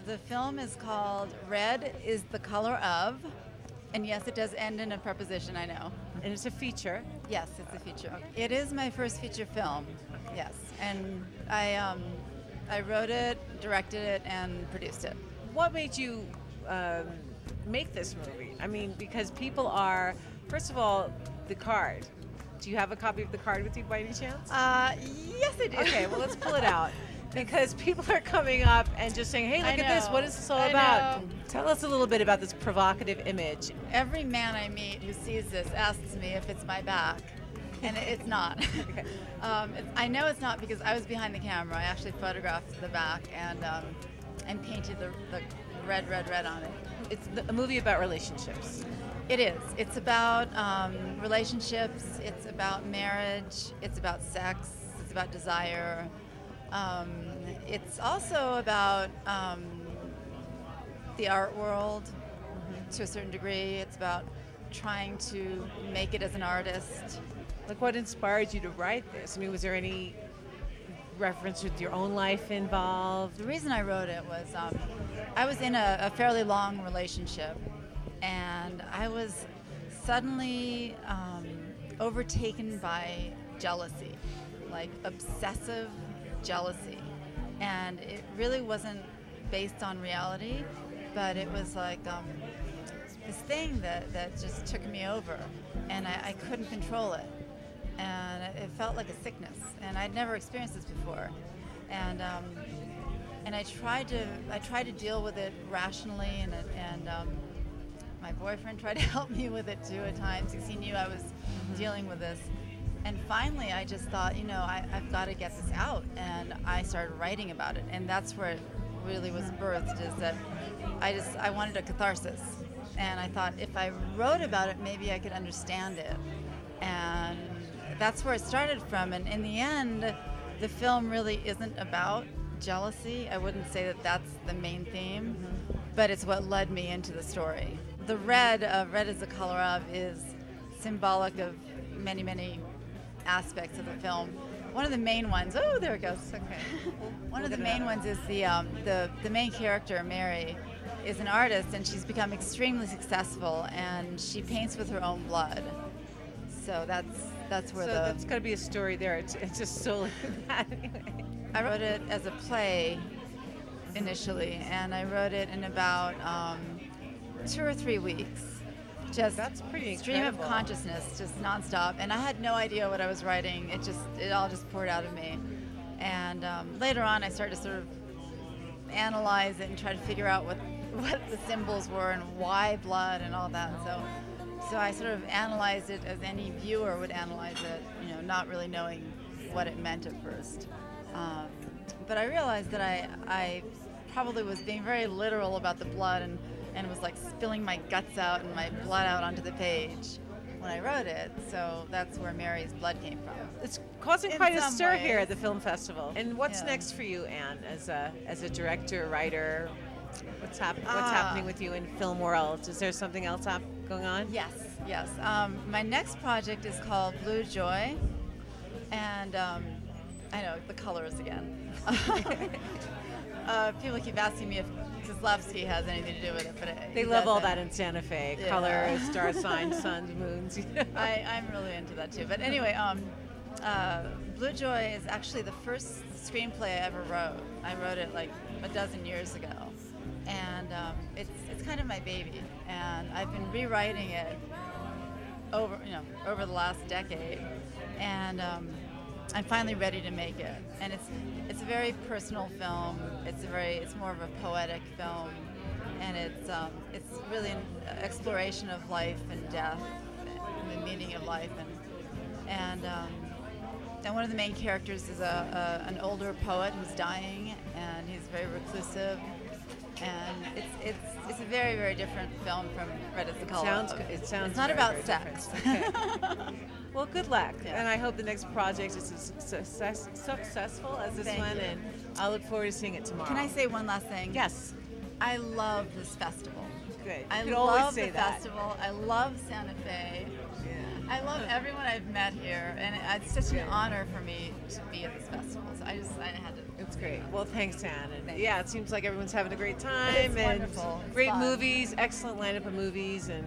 The film is called Red is the Color of, and yes, it does end in a preposition, I know. And it's a feature. Yes, it's a feature. It is my first feature film, yes. And I wrote it, directed it, and produced it. What made you make this movie? I mean, because people are, first of all, the card. Do you have a copy of the card with you by any chance? Yes, I do. Okay, well, let's pull it out. Because people are coming up and just saying, hey, look at this. What is this all about? Tell us a little bit about this provocative image. Every man I meet who sees this asks me if it's my back. And it's not. Okay. I know it's not because I was behind the camera. I actually photographed the back and painted the red on it. It's a movie about relationships. It is. It's about relationships. It's about marriage. It's about sex. It's about desire. It's also about the art world to a certain degree. It's about trying to make it as an artist. Like, what inspired you to write this? I mean, was there any reference with your own life involved? The reason I wrote it was I was in a fairly long relationship, and I was suddenly overtaken by jealousy, like obsessive jealousy. And it really wasn't based on reality, but it was like this thing that just took me over, and I couldn't control it. And it felt like a sickness, and I'd never experienced this before. And I tried to deal with it rationally, and my boyfriend tried to help me with it too at times because he knew I was dealing with this. And finally, I just thought, I've got to get this out, and I started writing about it, and that's where it really was birthed. Is that I wanted a catharsis, and I thought if I wrote about it, maybe I could understand it, and that's where it started from. And in the end, the film really isn't about jealousy. I wouldn't say that that's the main theme, but it's what led me into the story. The red is the color of is symbolic of many, many aspects of the film. One of the main ones, oh, there it goes. Okay. One of the main ones is the main character, Mary, is an artist, and she's become extremely successful, and she paints with her own blood. So that's where that's got to be a story there. It's just so like that anyway. I wrote it as a play initially, and I wrote it in about 2 or 3 weeks. That's pretty stream incredible. Of consciousness, just nonstop, and I had no idea what I was writing. It all just poured out of me. And later on, I started to sort of analyze it and try to figure out what the symbols were and why blood and all that. So I sort of analyzed it as any viewer would analyze it, not really knowing what it meant at first. But I realized that I probably was being very literal about the blood and was like spilling my guts out and my blood out onto the page when I wrote it. So that's where Mary's blood came from. It's causing quite a stir ways. here at the film festival. And what's next for you, Anne, as a director, writer? What's happening with you in film world? Is there something else going on? Yes. My next project is called Blue Joy, and I know the colors again. People keep asking me if Kozlowski has anything to do with it, but they love all that in Santa Fe. Yeah. Colors, star signs, suns, moons. I'm really into that too. But anyway, Blue Joy is actually the first screenplay I ever wrote. I wrote it like a dozen years ago, and it's kind of my baby. And I've been rewriting it over the last decade, and I'm finally ready to make it. And it's a very personal film. It's more of a poetic film, and it's really an exploration of life and death and the meaning of life. And one of the main characters is an older poet who's dying, and he's very reclusive. And it's a very, very different film from Red is the Color. It sounds. It's not very, about very sex. Okay. Well, good luck, Yeah. and I hope the next project is as successful as this Thank one, you. and I look forward to seeing it tomorrow. Can I say one last thing? Yes. I love this festival. Good. I you could love always say the that. festival. I love Santa Fe. Yeah. I love everyone I've met here, and it's such an honor for me to be at this festival. So I had to. It's great. Well, thanks, Anne. And Thanks. yeah, it seems like everyone's having a great time. It's and wonderful. It's great fun. movies, excellent lineup of movies, and